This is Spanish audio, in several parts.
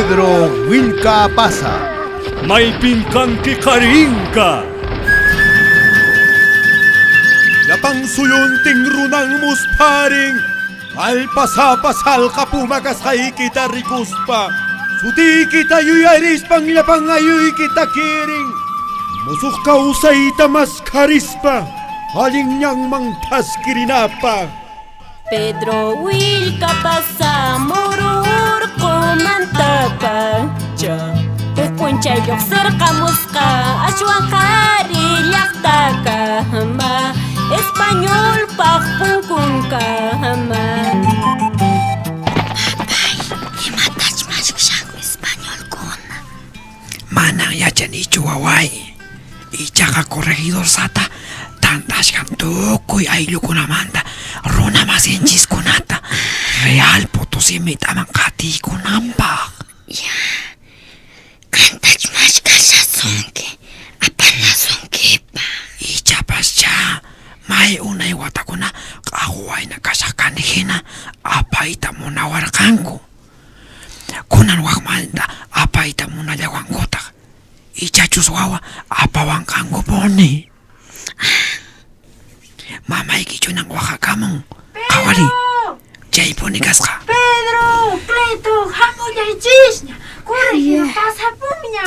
Pedro Wilca Pasa. May pingkang kikaringka. Yapang suyunting runang musparing. Alpasa-pasal kapumakasay kita rikuspa. Suti kita yuyaris pang yapang ayoy kita kiring. Musuk ka usay tamas karispa. Haling niyang mangtas kirinapa. Pedro Wilca Pasa murur kumantapa. Pupuncha yok serkamuska aswang kari yaktaka ma Espanyol pakpungkung ka ma. Imatach masuk siya Espanyol kon. Manang ya dyan ichuaway. Ichaka corregidor sata. Tantas kam tukoy aylo ko namanta. Rona masenchis konata. Real Potosí may tamang kati ko nampak. Ya. Kantach mas kasa songke. Apa na songke pa? Ichapas siya. May unay wata ko na kahuay na kasakanihina. Apa ita mo nawarkan ko. Kunan wakmanda. Apa ita mo nalawang kotak. Ichachuswawa. Apa wangkang ko poni. Mamay kicho ng wakakamong. Kawali. Jay po ni Gaska. Pedro, Cleto, hamulya cisnya. Corregidor pasa po niya.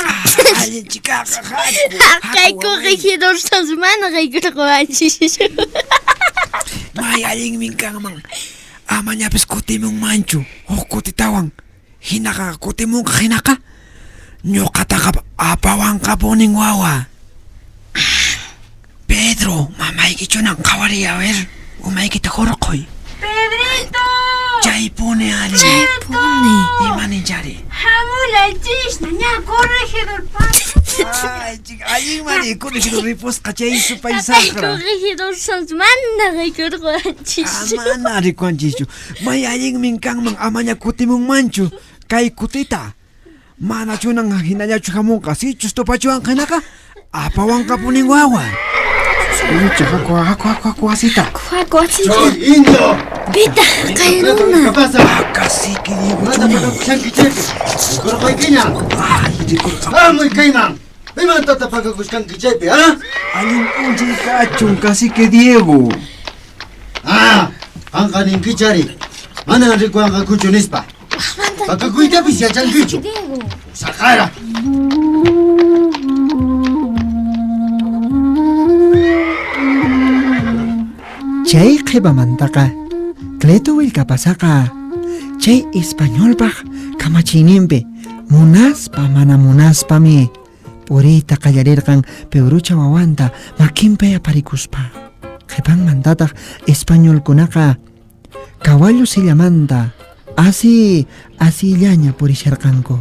Alin chika kakad. Kay corregidor sa semana kay corregidor. May aling mingkang mang. Ama niya pis kuti mong mancho. O kuti tawang. Hinaka kuti mong kakinaka. Nyo katakap apawang ka po ning wawa. Pedro, mamay kicho ng kawari awer. Umay kita korokoy. Pedrito! Jay po ni Ali. Jay po ni. Imanin jari. Hamulya cisnya niya. Corregidor pasa. Ay, chika. Aying mani. Kung ripos ka chay su Kay paisakra. corregidor sa semana kay corregidor. Ama na rin kwan jisyo. May aying mingkang mang ama niya kuti mong mancho. Kay kutita. Mana chun ang hinanya chukamong kasi. Chusto pa chuang kanaka. Apawang ka po ning wawa. Uy, tsaka kwa sita. Kuha sita. Indio! Pita, kayo na. Pasa! Kasi kiniyo Mata chun. pa siyang kichepe. Ikoro kay kinyang. Hindi ko Amoy kay mang. May man tatapagagus kang kichepe, ha? Alin unji ka chung kasi ke Diego. Ang kaning kichari. Mana ang rikuang kakuchunis pa? Pagkakuita pisya chan kicho. Sakara! Chay qibamantaka, Cleto Wilca Pasaka, chay Espanyol bak, kamachinimpe, munaspa mana munaspa mi, purita kallarirkan peurucha wawanta, makimpe aparikuspa. Qibang mantatak Espanyol kunaka, caballo sillamanta, asi llaña purisharkanko.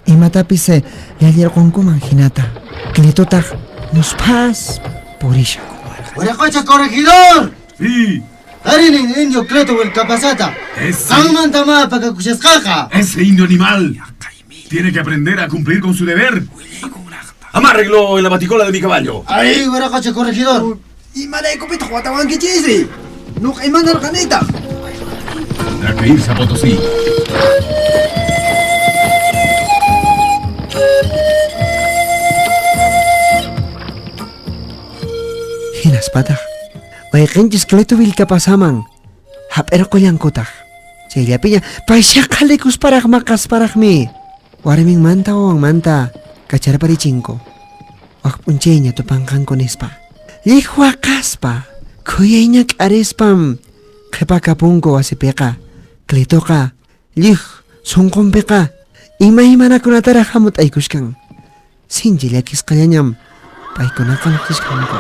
Imatapise yallirkonko manhinata, Cletotak nuspas purishako. ¡Buena cocha, corregidor! Sí, ¡Arinin indio Cleto Wilca Pasata! ese, ¡Ang mantama pagkakusyascaja! ese indio animal tiene que aprender a cumplir con su deber. Amárrelo en la baticola de mi caballo. ¡Ay, buena cocha, corregidor! Imanay ko pito katawan kichisi. Nuk imanar kanita. Tendrá que irse a Potosí. Hinaspatak. Waikinchis Cleto Wilca Pasaman. Hapero ko yang kutak. Sila pinya, paisya kalikus parak makas parak mi. Wariming manta o ang manta. Kachara parichinko. Wakpunche niya to pangkang konispa. Likwakas pa. Kuya niya karispam. Kepakapungko asipeka. Cleto ka. Lik, sungkompe ka. Ima-ima na kunatara hamot ay kuskang. Sinjilakis kanyanyam. Paikunakan kuskang ko.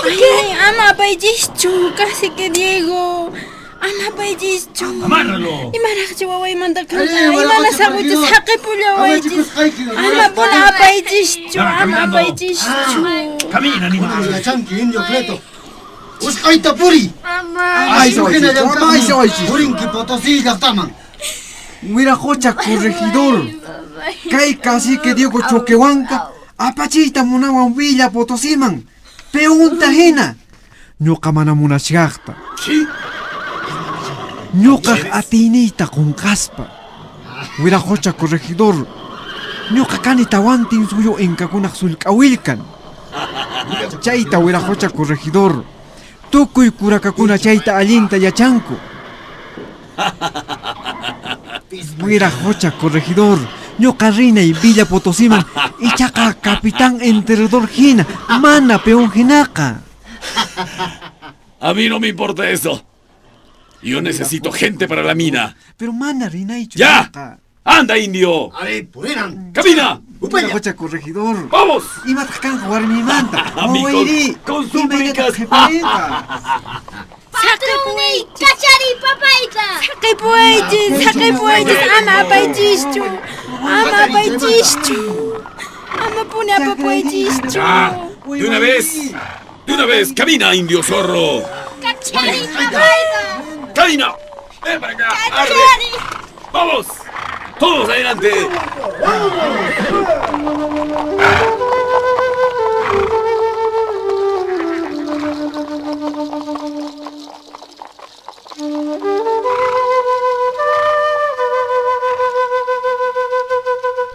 Ay, ama pa ciscu. Kasi ke Diego. Ama pa ciscu. Amárralo. Imana ka chihuahua imanda ka. Ay, wala Imana ko sa sa kucha Corregidor. sa kipulya Ama, way chicos, ay, que- Ama po na pa ciscu. Vamos Ama caminando. pa ciscu. Camina, animal. ¡La chanqui, indio Cleto! ¡Uskaita puri! Ama. ¡Ay, sujena ya Ay, soichi. ¡Purinki potosí yaktaman! Wirajocha corregidor. Kay kasi que Diego choquehuanca. Apachita munawan Villa Potosiman. Pregunta hina. Ñuqa mana munashaqta. Sí. Ñuqaq atiniyta qunqaspa. Wirajocha corregidor. Ñuqa kani tawantin suyo inkakunaq sullk'awilkan. Chayta wirajocha corregidor. Tukuy kurakakuna chayta allinta yachanku. Wirajocha corregidor. Ñuqa rinay Villa Potosiman ichaqa capitán enterrador hina mana peón hinaqa. A mí no me importa eso. Yo necesito gente para la mina. Pero mana rinaychu. ¡Ya! ¡Anda, indio! Are, purinan. ¡Camina! Wirajocha corregidor. ¡Vamos! Imataq kanqa warmimanta. Amigos, con súplicas. Sakay kachari papayta. Sakay puaytis, ama apaychischu. Ama apaychischu. Ama pune apapaychischu. ¡Ya! ¡De una vez! ¡De una vez! ¡Camina, indio zorro! Kachari papayta. ¡Camina! ¡Ven para acá! ¡Arre! ¡Vamos! ¡Todos adelante!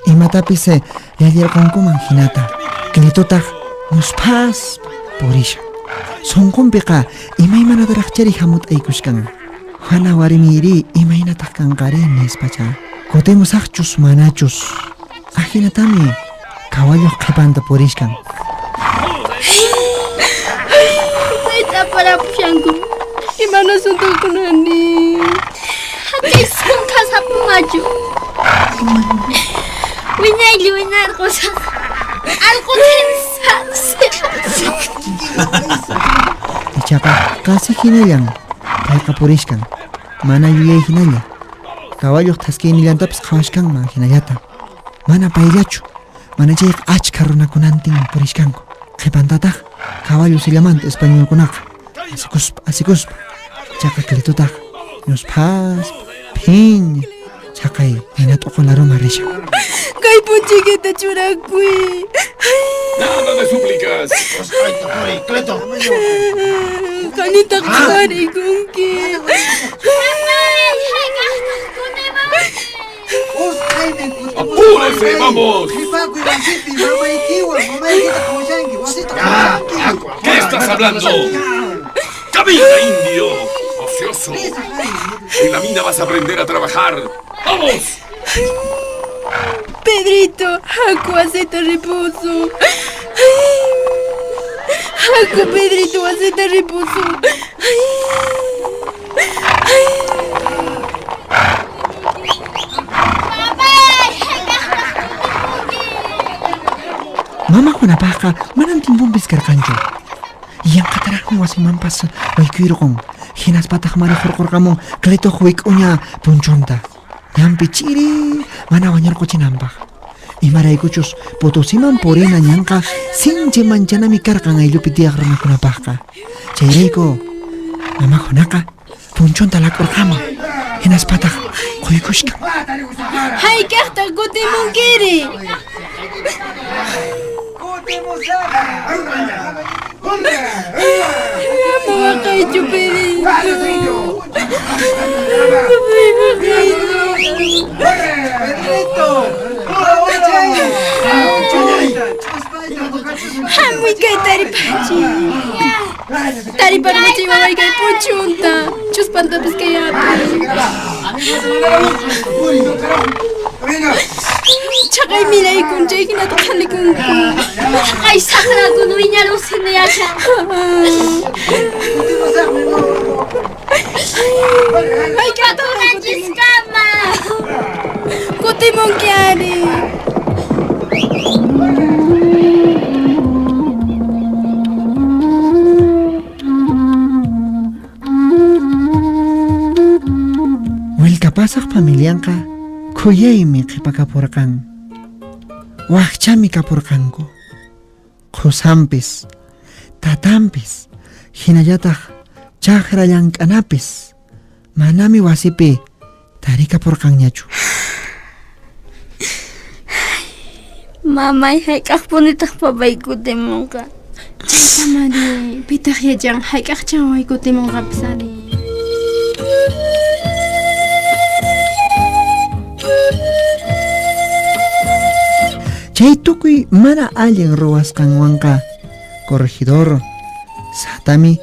Imatapis yayarqankuman hinata q'ilututaq musphas purisha sunqunpiqa imaymanaraq chari hamut'aykushkan Juana warmiri imaynataq kanqari nispacha kutimusaqchus manachus ahinatami kawalluq qhipanta purishkan Mayta para pushanku. Imana suntukunani. Hatay sunkas hapumachu. Winayli winarqosa. ichaqa qasi hinallan payqa purishkan mana yuyay hinalla kawalluq thaskiynillantapis qhawashkanman hinallata mana payllachu mana chayqa achka runakunantin purishkanku qhipantataq kawallu sillamanta españolkunaqa asikuspa chaqa q'ilututaq ñuspaspa phiña chaqay hina t'uqularuma risha Kay punchikita churakuy. ¡Nada de súplicas! Cleto. Kanita kari kunki. ¡Apúrese, vamos! ¿Qué estás hablando? ¡Camina, indio! ¡Ocioso! En la mina vas a aprender a trabajar. ¡Vamos! Pedrito, Jaco, acepta reposo. Jaco, Pedrito, acepta reposo. Mama hunapaqa manam timpunpis karqanchu yanqataraqmi wasimanpas wayk'uyrqun hinaspataq marihurqurqamun q'ilituq wik'uña punchunta ñanpi chiri mana wañurquchinanpaq imaraykuchus Potosiman purina ñanqa sinchi manchanami karqan ayllupi tiyaq runakunapaqqa chayrayku mama hunaqa punchunta lak'urqamun hinaspataq quykushkan Haykaqta kutimunkiri. Ama waqaychu Pedrito. Hamuy kay taripachi. Tariparmachi waway kay punchunta. Chuspantapis kay api. Chaqay miray chay hinata qhalikunku. Chaqay saqrakun wiñarusini yachan. Hayk'ata kutimunkama. Kutimunki ari. Willkapasaq familianqa khuyaymi qhipakapurqan waqchami kapurqanku qusanpis tatanpis hinallataq chaqra llank'anapis manami wasipi tarikapurqanñachu Mamay hayk'aqpunitaq papay kutimunqa. Chayta Mari, pitaq yachan hayk'aqchan way kutimunqapis ari. Chay tukuy mana allin ruwasqanwanqa corregidor satami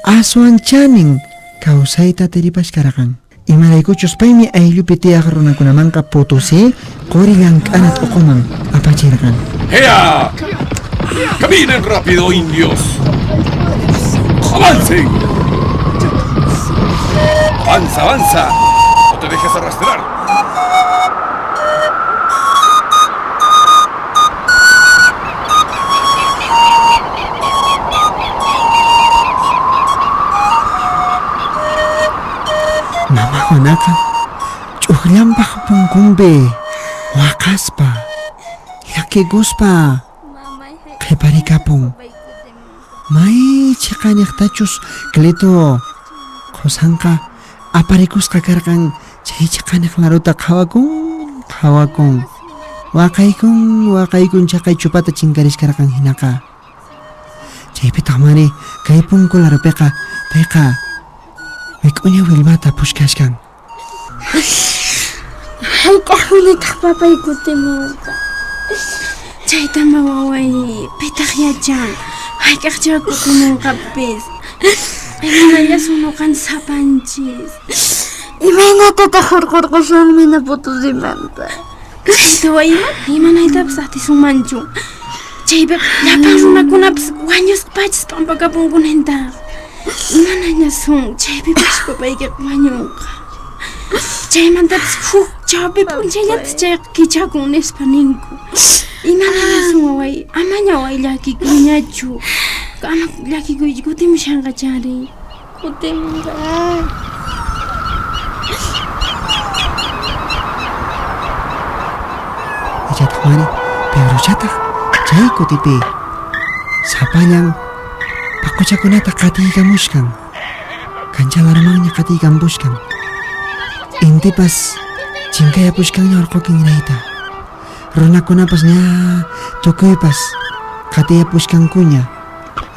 aswan chanin kawsayta atiripashkaraqan. Imaraykuchus paymi ayllupi tiyaq runakunamanqa Potosí quri llank'anat uquman apachirqan. ¡Ea! ¡Caminen rápido, indios! ¡Avancen! ¡Avanza, avanza! ¡No te dejes arrastrar! Mamajunaqa ch'uqllanpaq punkunpi waqaspa llakiguspa qhiparikapun. May chiqaniqtachus Cleto qusanqa aparikusqa karqan. Chay chiqaniq laruta qhawakun waqaykun chaqay chupata chinkarishkarqan hinaqa. Chaypitaq mani kay punku larupiqa payqa Wik'uña Wilmata pushkashkan. Hayk'aqnitaq papay kutimunqa. Chaytama waway pitaq yachan. Hayk'aqcha kutimunqapis. Imanalla sunuqan sapanchis. Imaynatataq hurqurqushanmina Potosímanta. Chayta imanaytapas atisunmanchu. Chaypi llapan runakunapis wañuspachis pampakapunkuninta. Imanalla sun chaypipas papayqa wañunqa. Chaymantapis huk chawpi punchallatas chay kichakun nispa ninku. Imanalla sun waway amaña waway llakikuñachu. Ama llakikuy kutimushanqa chari. Kutimunqa. Ichataq mani Pedrochataq chay kutipi sapallan paquchakunata qatiykamushkan. Kanchalarmanña qatiykampushkan. Intipas chinkayapushkanña urqukinrayta. Runakunapas ña tukuypas qatiyapushkankuña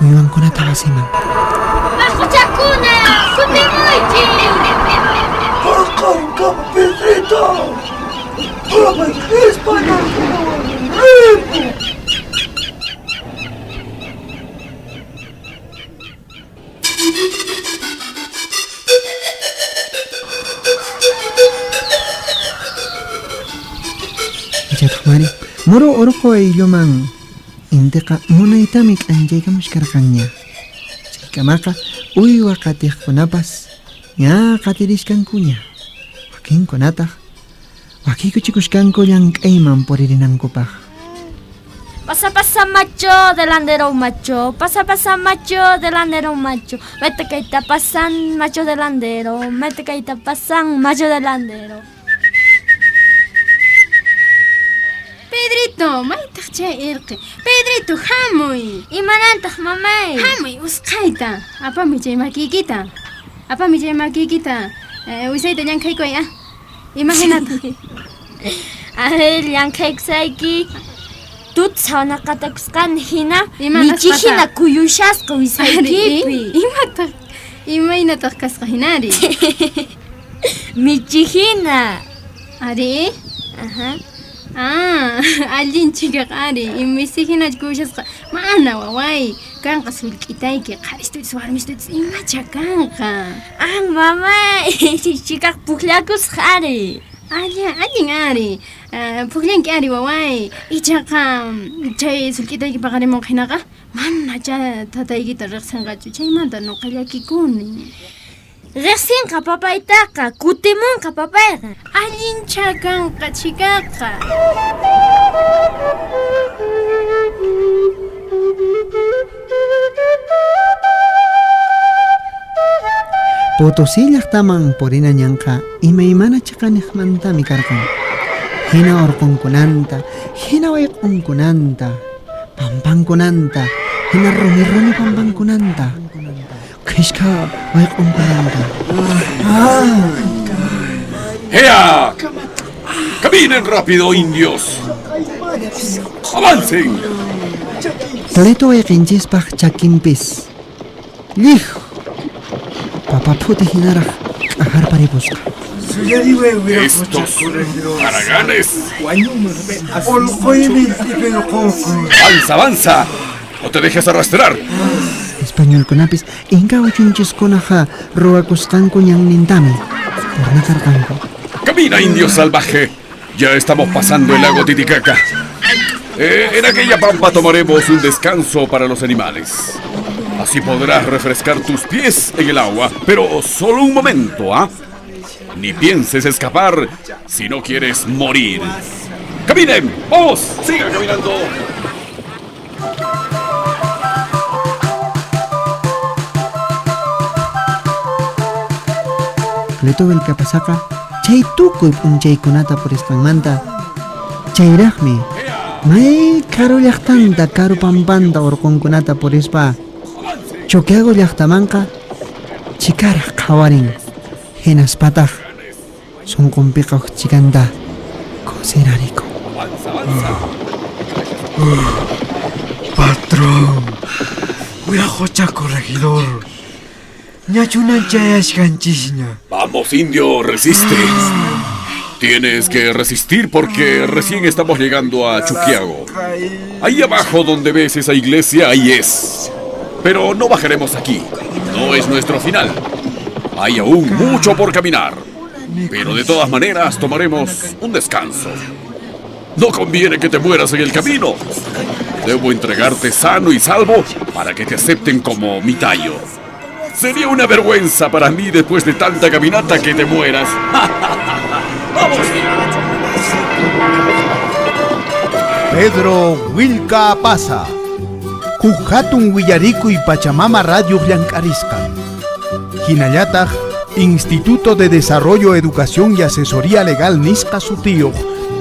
uywankunata wasiman. Paquchakuna, kutimuychis. ¡Arqanqa, Pedrito! ¡Vamos, España! Ichataq mani muru urqu aylluman intiqa munaytami k'anchaykamushkarqanña. Chaykamaqa uywa qatiqkunapas ña qatirishkankuña. Wakinkunataq wakikuchikushkanku llank'ayman puririnankupaq. Pasa, pasa, macho, delantero macho. Pasa, pasa, macho, delantero macho. Vete que está pasan, macho delantero. Vete que está pasan, macho delantero. Pedrito, maytaq chay irqi. Pedrito, hamuy. Imanantaq mamay. Hamuy usqayta. Apami chay makiykita. Apami chay makiykita. Wisayta llank'aykuy Imagínate. Ay, llank'aykusayki. Tut sawanaqatakusqani hina. Imanas Michi hina pata. kuyushasqa wisaykipi. Imaynataq kasqa hinari. Michi hina. Ari? Ajá. Allin chikaq ari. Imisi hina kuyushasqa. Mana waway. Kanqa sullk'itayki qharistuytis warmistuytis imacha kanqa. Mamay. Chikaq pukllakusqa ari. Allin ari. Pukllanki ari waway. Ichaqa chay sullk'itayki paqarimunqa hinaqa mana tataykita riqsinqachu. Chaymanta nuqa llakikuni. Riqsinqa papaytaqa kutimunqa papayqa. Allincha kanqa chikaqa. Potosí llaqtaman purinañanqa imaymana chiqaniqmantami karqan. Hina urqunkunanta, hina wayqunkunanta, pampankunanta, hina rumi pampankunanta, qhishqa wayqunkunanta. ¡Ea! ¡Caminen rápido, indios! ¡Avancen! Cleto wayqinchispaq chakinpis llij papaputi hinaraq q'ajar paripusqa. Estos haraganes. Avanza, avanza. No te dejes arrastrar. Español kunapis inka uchunchis kunaja ruakusqanku ñannintami purnakarqanku. Camina, indio salvaje. Ya estamos pasando el lago Titicaca. En aquella pampa tomaremos un descanso para los animales. Así podrás refrescar tus pies en el agua, pero solo un momento, ¿ah? Ni pienses escapar si no quieres morir. ¡Caminen! ¡Vamos! ¡Sigan caminando! Kleto Vilcapasaka chay tukuy p'unchaykunata purisqanmanta chayraqmi may karu llaqtanta karu pampanta urqunkunata purispa Chuquiago llaqtamanqa chikaraq qhawarin hinaspataq sunqunpiqa chikanta kusirarikun. Patrón, huirajocha corregidor. Ñachunan chayashkanchisña. Vamos, indio, resiste. Tienes que resistir porque recién estamos llegando a Chuquiago. Ahí abajo donde ves esa iglesia, ahí es. Pero no bajaremos aquí. No es nuestro final. Hay aún mucho por caminar. Pero de todas maneras tomaremos un descanso. No conviene que te mueras en el camino. Debo entregarte sano y salvo para que te acepten como mi tallo. Sería una vergüenza para mí después de tanta caminata que te mueras. ¡Vamos! Pedro Wilka Pasa. Hatun Willariku y Pachamama Radio Llancarisca. Hinallatag, Instituto de Desarrollo, Educación y Asesoría Legal Nisqa Sutío,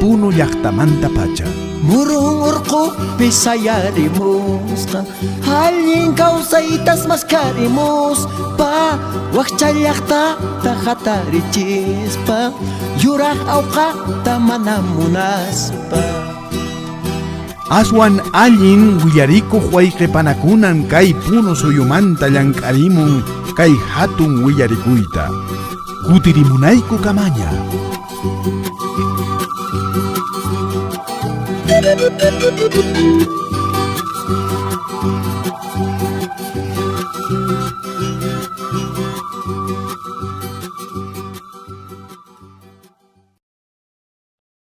Puno Llaqtamanta Pacha. Murung urqu pisayarimusqa Hallin kawsaytas masqarimuspa Wakcha llaqtata hatarichispa Yuraq awqata mana munaspa Aswan allin Willariku huayqipanakunan kay Puno Suyumanta Llank'arimun kay hatun Willarikuyta. Kutirimunayku kamaña.